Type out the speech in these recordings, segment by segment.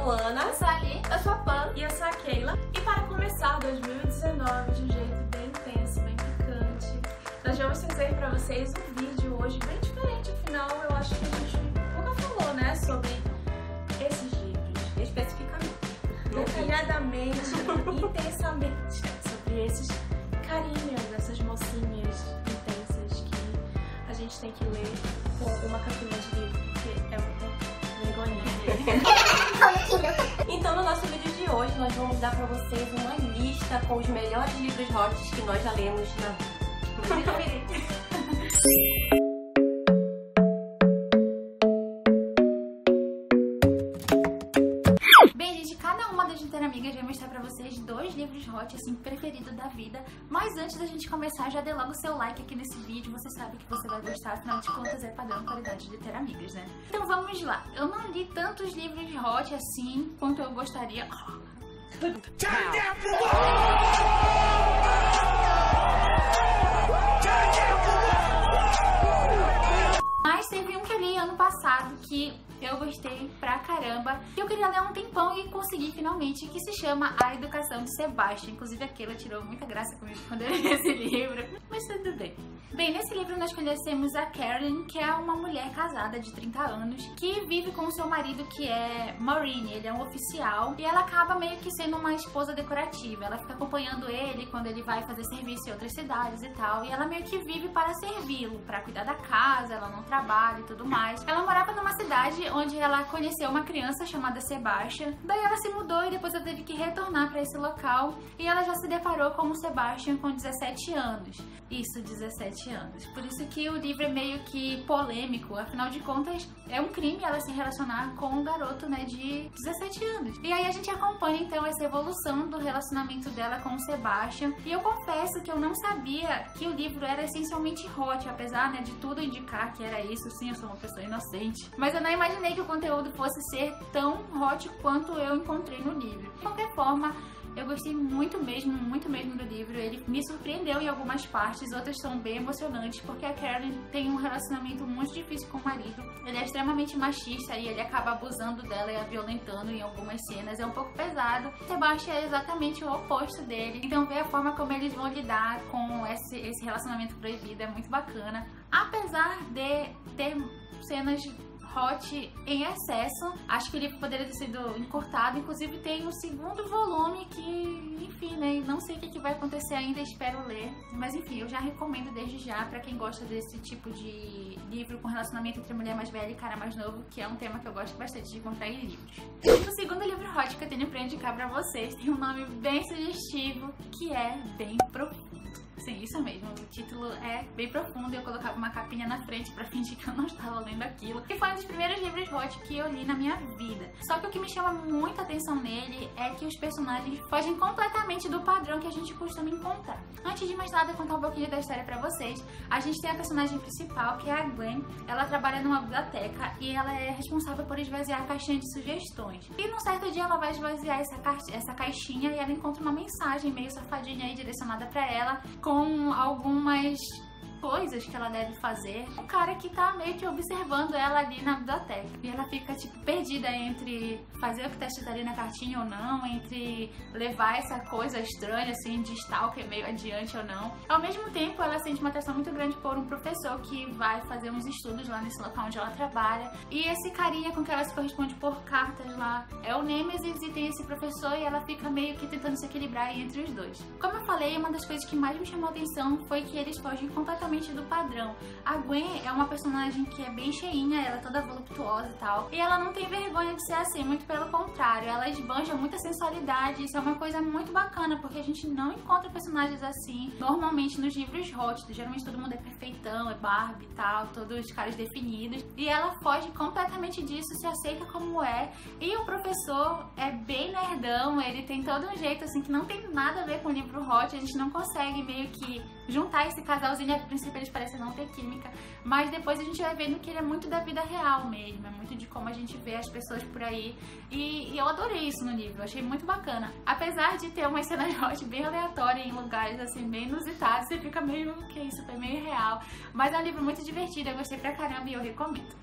Luana. Eu sou a Ali. Eu sou a Pan. E eu sou a Keila. E para começar 2019 de um jeito bem intenso, bem picante, nós vamos trazer para vocês um vídeo hoje bem diferente. Afinal, eu acho que a gente nunca falou, né, sobre esses livros, especificamente, detalhadamente, intensamente, sobre esses carinhos, essas mocinhas intensas que a gente tem que ler com uma capinha de livro, porque é muita vergonha. Então no nosso vídeo de hoje nós vamos dar pra vocês uma lista com os melhores livros hot que nós já lemos na vida. Bem, gente, cada uma das Interamigas vai mostrar pra vocês 2 livros hot, assim, preferidos da vida. Mas antes da gente começar, já dê logo o seu like aqui nesse vídeo. Você sabe que você vai gostar, afinal de contas é padrão qualidade de Interamigas, né? Então vamos lá. Eu não li tantos livros hot assim quanto eu gostaria. Mas teve um que eu li ano passado que eu gostei pra caramba, que eu queria ler há um tempão e consegui finalmente, que se chama A Educação de Sebastian. Inclusive a Keila tirou muita graça comigo quando eu li esse livro, mas tudo bem. Bem, nesse livro nós conhecemos a Karen, que é uma mulher casada de 30 anos, que vive com o seu marido, que é Maureen. Ele é um oficial e ela acaba meio que sendo uma esposa decorativa. Ela fica acompanhando ele quando ele vai fazer serviço em outras cidades e tal, e ela meio que vive para servi-lo, para cuidar da casa, ela não trabalha e tudo mais. Ela morava numa cidade onde ela conheceu uma criança chamada Sebastian. Daí ela se mudou e depois ela teve que retornar para esse local, e ela já se deparou com o Sebastian com 17 anos. Isso, 17 anos. Por isso que o livro é meio que polêmico, afinal de contas é um crime ela se relacionar com um garoto, né, de 17 anos. E aí a gente acompanha então essa evolução do relacionamento dela com o Sebastian, e eu confesso que eu não sabia que o livro era essencialmente hot, apesar, né, de tudo indicar que era isso. Sim, eu sou uma pessoa inocente, mas eu não imaginei que o conteúdo fosse ser tão hot quanto eu encontrei no livro. De qualquer forma, eu gostei muito mesmo do livro. Ele me surpreendeu em algumas partes, outras são bem emocionantes, porque a Karen tem um relacionamento muito difícil com o marido. Ele é extremamente machista e ele acaba abusando dela e a violentando em algumas cenas. É um pouco pesado. Sebastian é exatamente o oposto dele. Então ver a forma como eles vão lidar com esse relacionamento proibido é muito bacana. Apesar de ter cenas hot em excesso, acho que o livro poderia ter sido encurtado. Inclusive tem um segundo volume que, enfim, né, não sei o que vai acontecer ainda, espero ler, mas enfim, eu já recomendo desde já pra quem gosta desse tipo de livro com relacionamento entre mulher mais velha e cara mais novo, que é um tema que eu gosto bastante de encontrar em livros. O segundo livro hot que eu tenho pra indicar pra vocês tem um nome bem sugestivo, que é Bem Profundo. Sim, isso mesmo, o título é bem profundo e eu colocava uma capinha na frente pra fingir que eu não estava lendo aquilo. E foi um dos primeiros livros hot que eu li na minha vida. Só que o que me chama muita atenção nele é que os personagens fogem completamente do padrão que a gente costuma encontrar. Antes de mais nada, contar um pouquinho da história pra vocês. A gente tem a personagem principal, que é a Gwen. Ela trabalha numa biblioteca e ela é responsável por esvaziar a caixinha de sugestões. E num certo dia ela vai esvaziar essa caixinha e ela encontra uma mensagem meio safadinha aí direcionada pra ela, com algumas coisas que ela deve fazer. Um cara que tá meio que observando ela ali na biblioteca. E ela fica, tipo, perdida entre fazer o que tá escrito ali na cartinha ou não, entre levar essa coisa estranha, assim, de stalker meio adiante ou não. Ao mesmo tempo, ela sente uma atração muito grande por um professor que vai fazer uns estudos lá nesse local onde ela trabalha. E esse carinha com que ela se corresponde por cartas lá é o Nemesis, e tem esse professor, e ela fica meio que tentando se equilibrar aí entre os dois. Como eu falei, uma das coisas que mais me chamou a atenção foi que eles fogem completamente do padrão. A Gwen é uma personagem que é bem cheinha, ela é toda voluptuosa e tal, e ela não tem vergonha de ser assim, muito pelo contrário, ela esbanja muita sensualidade. Isso é uma coisa muito bacana, porque a gente não encontra personagens assim normalmente nos livros hot. Geralmente todo mundo é perfeitão, é Barbie e tal, todos os caras definidos, e ela foge completamente disso, se aceita como é. E o professor é bem nerdão, ele tem todo um jeito assim que não tem nada a ver com o livro hot. A gente não consegue meio que juntar esse casalzinho. A princípio eles parecem não ter química, mas depois a gente vai vendo que ele é muito da vida real mesmo, é muito de como a gente vê as pessoas por aí, e eu adorei isso no livro, achei muito bacana. Apesar de ter umas cenas hot bem aleatórias em lugares assim bem inusitados, você fica meio, que isso, foi meio real, mas é um livro muito divertido, eu gostei pra caramba e eu recomendo.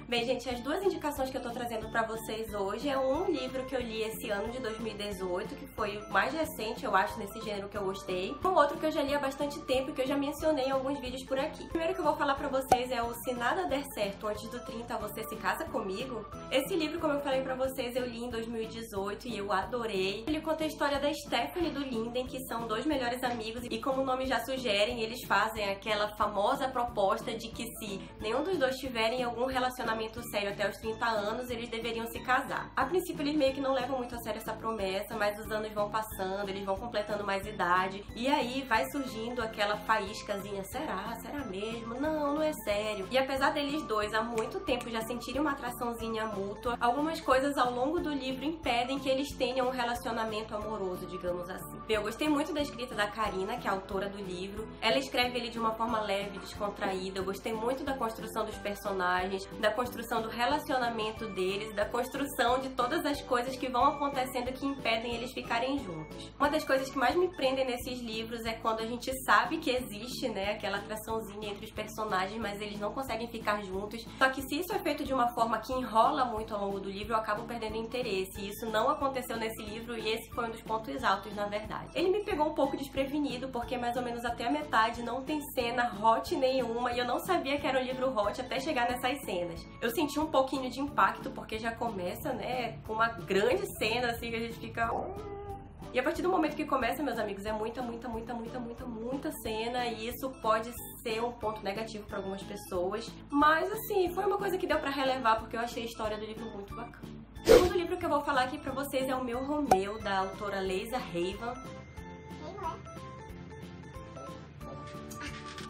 Bem, gente, as duas indicações que eu tô trazendo pra vocês hoje é um livro que eu li esse ano de 2018, que foi o mais recente, eu acho, nesse gênero que eu gostei. Um outro que eu já li há bastante tempo e que eu já mencionei em alguns vídeos por aqui. O primeiro que eu vou falar pra vocês é o Se Nada Der Certo Antes do 30, Você Se Casa Comigo. Esse livro, como eu falei pra vocês, eu li em 2018 e eu adorei. Ele conta a história da Stephanie e do Linden, que são dois melhores amigos e, como o nome já sugere, eles fazem aquela famosa proposta de que se nenhum dos dois tiverem algum relacionamento sério até os 30 anos, eles deveriam se casar. A princípio, eles meio que não levam muito a sério essa promessa, mas os anos vão passando, eles vão completando mais idade, e aí vai surgindo aquela faíscazinha, será? Será mesmo? Não, não é sério. E apesar deles dois há muito tempo já sentirem uma atraçãozinha mútua, algumas coisas ao longo do livro impedem que eles tenham um relacionamento amoroso, digamos assim. Eu gostei muito da escrita da Karina, que é a autora do livro. Ela escreve ele de uma forma leve, descontraída. Eu gostei muito da construção dos personagens, da construção do relacionamento deles, da construção de todas as coisas que vão acontecendo que impedem eles ficarem juntos. Uma das coisas que mais me prendem nesses livros é quando a gente sabe que existe, né, aquela atraçãozinha entre os personagens, mas eles não conseguem ficar juntos. Só que se isso é feito de uma forma que enrola muito ao longo do livro, eu acabo perdendo interesse. E isso não aconteceu nesse livro e esse foi um dos pontos altos, na verdade. Ele me pegou um pouco desprevenido, porque mais ou menos até a metade não tem cena hot nenhuma e eu não sabia que era um livro hot até chegar nessas cenas. Eu senti um pouquinho de impacto, porque já começa, né, com uma grande cena, assim, que a gente fica... E a partir do momento que começa, meus amigos, é muita cena, e isso pode ser um ponto negativo para algumas pessoas. Mas, assim, foi uma coisa que deu pra relevar, porque eu achei a história do livro muito bacana. O segundo livro que eu vou falar aqui pra vocês é O Meu Romeu, da autora Leisa Raven.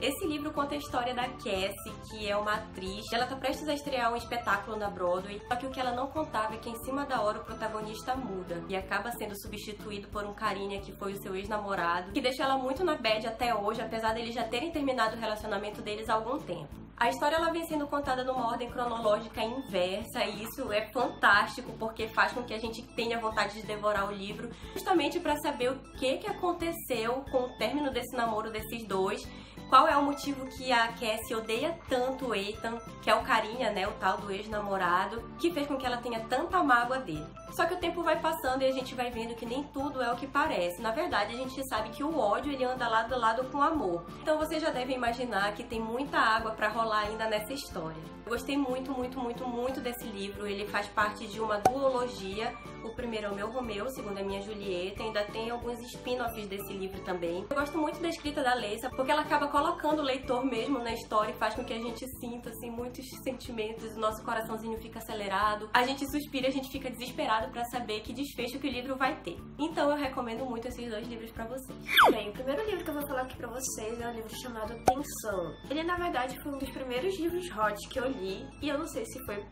Esse livro conta a história da Cassie, que é uma atriz. Ela tá prestes a estrear um espetáculo na Broadway, só que o que ela não contava é que em cima da hora o protagonista muda e acaba sendo substituído por um carinha que foi o seu ex-namorado, que deixa ela muito na bad até hoje, apesar deles já terem terminado o relacionamento deles há algum tempo. A história ela vem sendo contada numa ordem cronológica inversa, e isso é fantástico porque faz com que a gente tenha vontade de devorar o livro, justamente para saber o que aconteceu com o término desse namoro desses dois. Qual é o motivo que a Cassie odeia tanto o Ethan, que é o carinha, né, o tal do ex-namorado, que fez com que ela tenha tanta mágoa dele. Só que o tempo vai passando e a gente vai vendo que nem tudo é o que parece. Na verdade, a gente sabe que o ódio, ele anda lado a lado com o amor. Então vocês já devem imaginar que tem muita água pra rolar ainda nessa história. Eu gostei muito desse livro. Ele faz parte de uma duologia. O primeiro é O Meu Romeu, o segundo é Minha Julieta. Ainda tem alguns spin-offs desse livro também. Eu gosto muito da escrita da Leisa, porque ela acaba colocando o leitor mesmo na história e faz com que a gente sinta, assim, muitos sentimentos. O nosso coraçãozinho fica acelerado. A gente suspira, a gente fica desesperado pra saber que desfecho que o livro vai ter. Então eu recomendo muito esses dois livros pra vocês. Bem, o primeiro livro que eu vou falar aqui pra vocês é um livro chamado Tensão. Ele, na verdade, foi um dos primeiros livros hot que eu li, e eu não sei se foi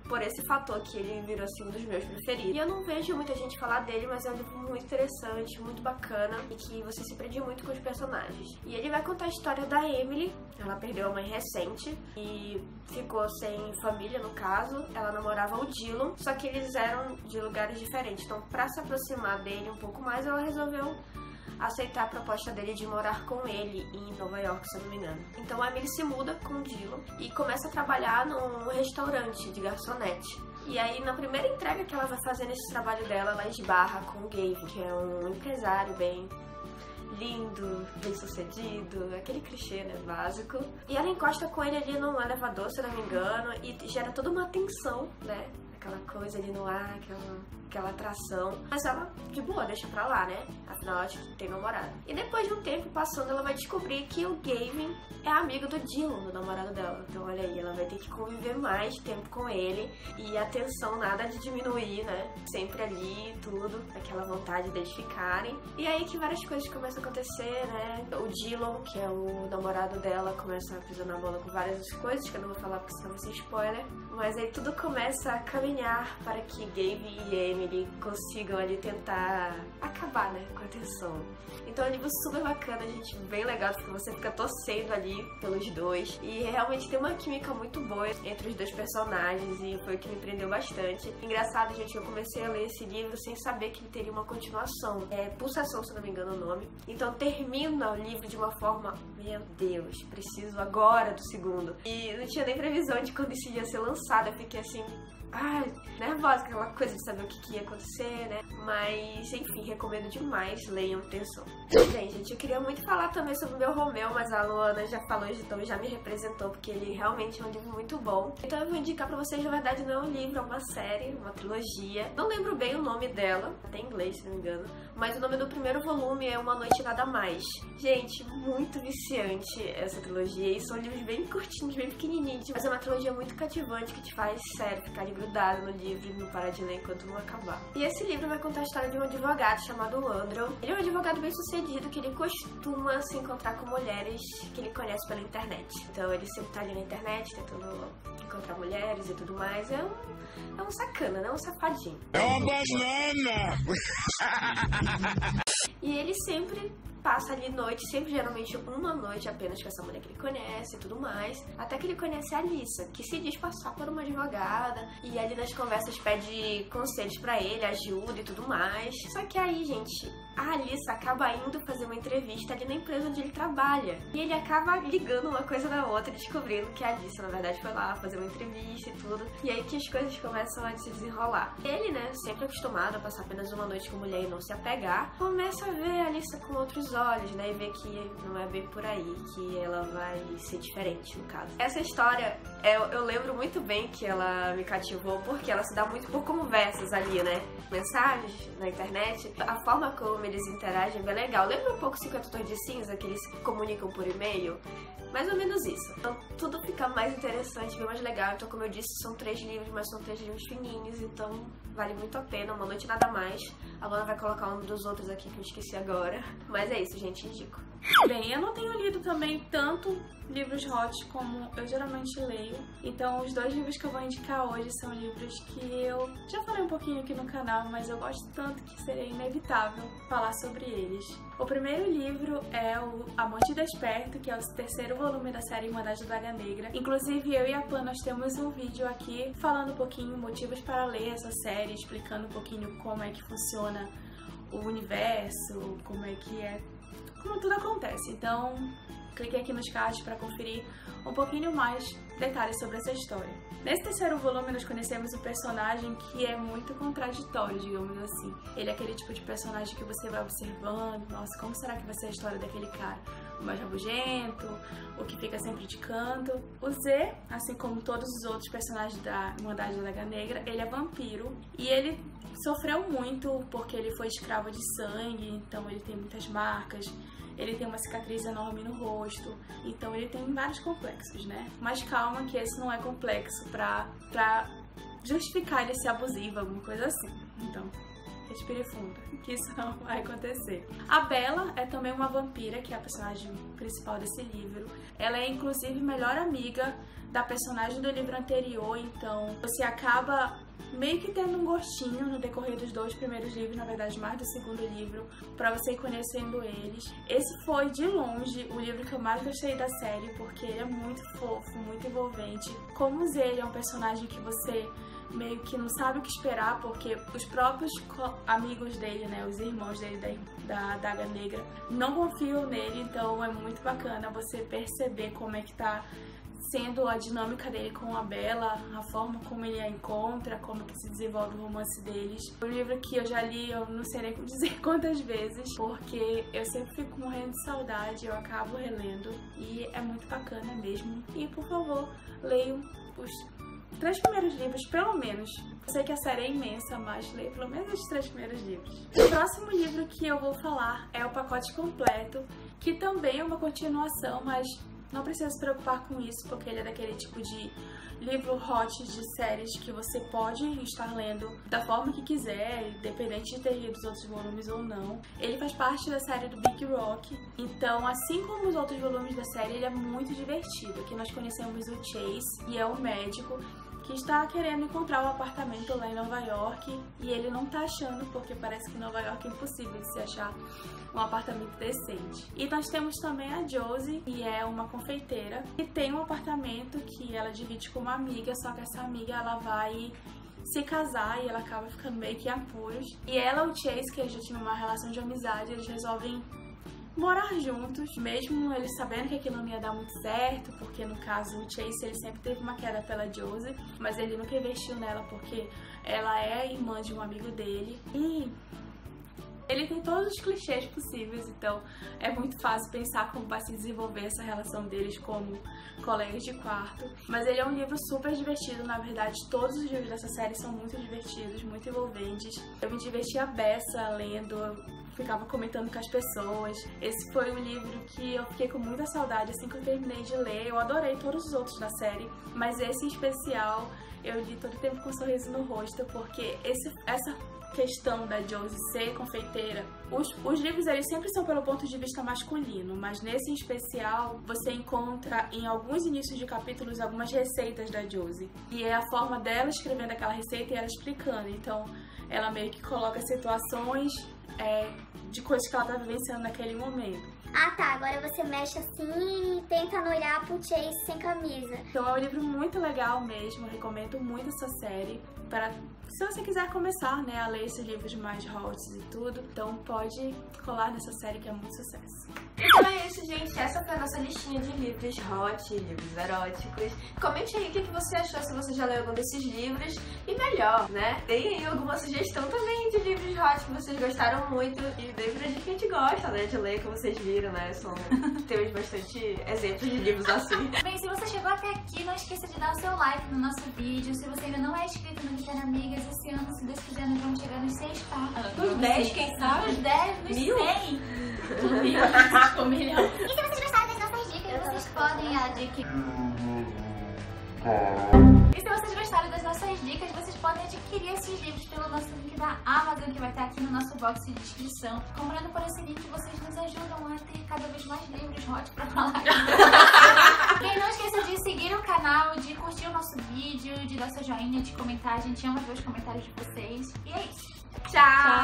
por esse fator que ele virou assim um dos meus preferidos. E eu não vejo muita gente falar dele, mas é um livro muito interessante, muito bacana, e que você se prende muito com os personagens. E ele vai contar a história da Emily. Ela perdeu a mãe recente e ficou sem família, no caso. Ela namorava o Dylan, só que eles eram de lugares diferentes. Então, pra se aproximar dele um pouco mais, ela resolveu aceitar a proposta dele de morar com ele em Nova York, se eu não me engano. Então a Emily se muda com o Dylan e começa a trabalhar num restaurante de garçonete. E aí, na primeira entrega que ela vai fazer nesse trabalho dela, ela esbarra com o Gavin, que é um empresário bem lindo, bem sucedido, aquele clichê, né, básico. E ela encosta com ele ali num elevador, se eu não me engano, e gera toda uma tensão, né? Aquela coisa ali no ar, aquela atração. Mas ela, de boa, deixa pra lá, né? Afinal, ela tem namorado. E depois de um tempo passando, ela vai descobrir que o Gavin é amigo do Dylan, do namorado dela. Então, olha aí, ela vai ter que conviver mais tempo com ele. E a tensão nada de diminuir, né? Sempre ali, tudo. Aquela vontade deles ficarem. E aí que várias coisas começam a acontecer, né? O Dylan, que é o namorado dela, começa a pisar na bola com várias coisas, que eu não vou falar porque senão vai ser spoiler. Mas aí tudo começa a caminhar para que Gabe e Emily consigam ali tentar acabar, né, com a tensão. Então é um livro super bacana, gente, bem legal, porque você fica torcendo ali pelos dois. E realmente tem uma química muito boa entre os dois personagens e foi o que me prendeu bastante. Engraçado, gente, eu comecei a ler esse livro sem saber que ele teria uma continuação. É Pulsação, se não me engano o nome. Então termina o livro de uma forma, meu Deus, preciso agora do segundo. E não tinha nem previsão de quando isso ia ser lançado, eu fiquei assim... Ai, nervosa, aquela coisa de saber o que ia acontecer, né? Mas, enfim, recomendo demais, leiam Tensão. Bem, gente, eu queria muito falar também sobre o meu Romeu, mas a Luana já falou, então já me representou, porque ele realmente é um livro muito bom. Então eu vou indicar pra vocês, na verdade, não é um livro, é uma série, uma trilogia. Não lembro bem o nome dela, até em inglês, se não me engano. Mas o nome do primeiro volume é Uma Noite Nada Mais. Gente, muito viciante essa trilogia. E são livros bem curtinhos, bem pequenininhos. Mas é uma trilogia muito cativante que te faz, sério, ficar grudado no livro e não parar de ler enquanto não acabar. E esse livro vai contar a história de um advogado chamado Andrew. Ele é um advogado bem sucedido que ele costuma se encontrar com mulheres que ele conhece pela internet. Então ele sempre tá ali na internet tentando encontrar mulheres e tudo mais. É um sacana, né? Um safadinho. É uma banana! E ele sempre passa ali noite, sempre geralmente uma noite apenas com essa mulher que ele conhece e tudo mais, até que ele conhece a Alissa, que se diz passar por uma advogada, e ali nas conversas pede conselhos pra ele, ajuda e tudo mais. Só que aí, gente, a Alissa acaba indo fazer uma entrevista ali na empresa onde ele trabalha, e ele acaba ligando uma coisa na outra, descobrindo que a Alissa, na verdade, foi lá fazer uma entrevista e tudo, e aí que as coisas começam a se desenrolar. Ele, né, sempre acostumado a passar apenas uma noite com mulher e não se apegar, começa a ver a Alissa com outros olhos, né, e ver que não é bem por aí, que ela vai ser diferente, no caso. Essa história, eu lembro muito bem que ela me cativou, porque ela se dá muito por conversas ali, né, mensagens na internet, a forma como eles interagem é bem legal. Lembra um pouco 50 Tons de Cinza, que eles se comunicam por e-mail? Mais ou menos isso. Então tudo fica mais interessante, bem mais legal. Então, como eu disse, são 3 livros, mas são 3 livros fininhos, então vale muito a pena. Uma Noite Nada Mais. A Luana vai colocar um dos outros aqui que eu esqueci agora. Mas é isso, gente, indico. Bem, eu não tenho lido também tanto livros hot como eu geralmente leio. Então os 2 livros que eu vou indicar hoje são livros que eu já falei um pouquinho aqui no canal, mas eu gosto tanto que seria inevitável falar sobre eles. O primeiro livro é o Amante Desperto, que é o 3º volume da série Irmandade da Daga Negra. Inclusive eu e a Pan, nós temos um vídeo aqui falando um pouquinho motivos para ler essa série, explicando um pouquinho como é que funciona o universo, como tudo acontece. Então, clique aqui nos cards para conferir um pouquinho mais detalhes sobre essa história. Nesse 3º volume, nós conhecemos um personagem que é muito contraditório, digamos assim. Ele é aquele tipo de personagem que você vai observando, nossa, como será que vai ser a história daquele cara? O mais rabugento, o que fica sempre de canto. O Z, assim como todos os outros personagens da Irmandade da Daga Negra, ele é vampiro e ele sofreu muito porque ele foi escravo de sangue, então ele tem muitas marcas. Ele tem uma cicatriz enorme no rosto, então ele tem vários complexos, né? Mas calma que esse não é complexo pra justificar ele ser abusivo, alguma coisa assim. Então, respire fundo, que isso não vai acontecer. A Bella é também uma vampira, que é a personagem principal desse livro. Ela é, inclusive, melhor amiga da personagem do livro anterior, então você acaba meio que tendo um gostinho no decorrer dos 2 primeiros livros, na verdade mais do 2º livro, pra você ir conhecendo eles. Esse foi, de longe, o livro que eu mais gostei da série, porque ele é muito fofo, muito envolvente. Como o Z, ele é um personagem que você meio que não sabe o que esperar, porque os próprios amigos dele, né, os irmãos dele da Daga Negra, não confiam nele, então é muito bacana você perceber como é que tá sendo a dinâmica dele com a Bella, a forma como ele a encontra, como que se desenvolve o romance deles. Um livro que eu já li, eu não sei nem dizer quantas vezes, porque eu sempre fico morrendo de saudade, eu acabo relendo e é muito bacana mesmo. E por favor, leiam os 3 primeiros livros, pelo menos. Eu sei que a série é imensa, mas leia pelo menos os 3 primeiros livros. O próximo livro que eu vou falar é O Pacote Completo, que também é uma continuação, mas não precisa se preocupar com isso, porque ele é daquele tipo de livro hot de séries que você pode estar lendo da forma que quiser, independente de ter lido os outros volumes ou não. Ele faz parte da série do Big Rock, então, assim como os outros volumes da série, ele é muito divertido. Aqui nós conhecemos o Chase, e é um médico que está querendo encontrar um apartamento lá em Nova York e ele não tá achando, porque parece que em Nova York é impossível de se achar um apartamento decente. E nós temos também a Josie, que é uma confeiteira, e tem um apartamento que ela divide com uma amiga, só que essa amiga ela vai se casar e ela acaba ficando meio que em apuros. E ela e o Chase, que eles já tinham uma relação de amizade, eles resolvem morar juntos, mesmo eles sabendo que aquilo não ia dar muito certo, porque no caso o Chase ele sempre teve uma queda pela Josie, mas ele nunca investiu nela porque ela é irmã de um amigo dele. E ele tem todos os clichês possíveis, então é muito fácil pensar como vai se desenvolver essa relação deles como colegas de quarto. Mas ele é um livro super divertido, na verdade todos os livros dessa série são muito divertidos, muito envolventes. Eu me diverti a beça lendo, eu ficava comentando com as pessoas. Esse foi um livro que eu fiquei com muita saudade assim que eu terminei de ler. Eu adorei todos os outros da série, mas esse em especial eu li todo o tempo com um sorriso no rosto, porque essa questão da Josie ser confeiteira, os livros eles sempre são pelo ponto de vista masculino, mas nesse em especial você encontra em alguns inícios de capítulos algumas receitas da Josie, e é a forma dela escrevendo aquela receita e ela explicando, então ela meio que coloca situações de coisas que ela tá vivenciando naquele momento. Ah tá, agora você mexe assim e tenta não olhar pro Chase sem camisa. Então é um livro muito legal mesmo, eu recomendo muito essa série para se você quiser começar, né, a ler esses livros mais hot e tudo, então pode colar nessa série que é muito sucesso. Então é isso, gente. Essa foi a nossa listinha de livros hot, livros eróticos. Comente aí o que você achou, se você já leu algum desses livros. E melhor, né? Deem aí alguma sugestão também de livros hot que vocês gostaram muito. E deem pra gente que a gente gosta, né, de ler, como vocês viram, né? Temos bastante exemplos de livros assim. Bem, se você chegou até aqui, não esqueça de dar o seu like no nosso vídeo. Se você ainda não é inscrito no Pequena Amigas, esse ano, se Deus quiser, nós vamos chegar nos 6K. Nos 10, quem sabe? Nos 10, nos 1000? 100. No milhão. Com 1 milhão. E se vocês gostaram das nossas dicas, vocês podem adquirir. E se vocês gostaram das nossas dicas, vocês podem adquirir esses livros pelo nosso link da Amazon, que vai estar aqui no nosso box de descrição. Comprando por esse link, vocês nos ajudam a ter cada vez mais livros hot pra falar. E não esqueça de seguir o canal, de curtir o nosso vídeo, de dar seu joinha, de comentar. A gente ama ver os comentários de vocês. E é isso. Tchau!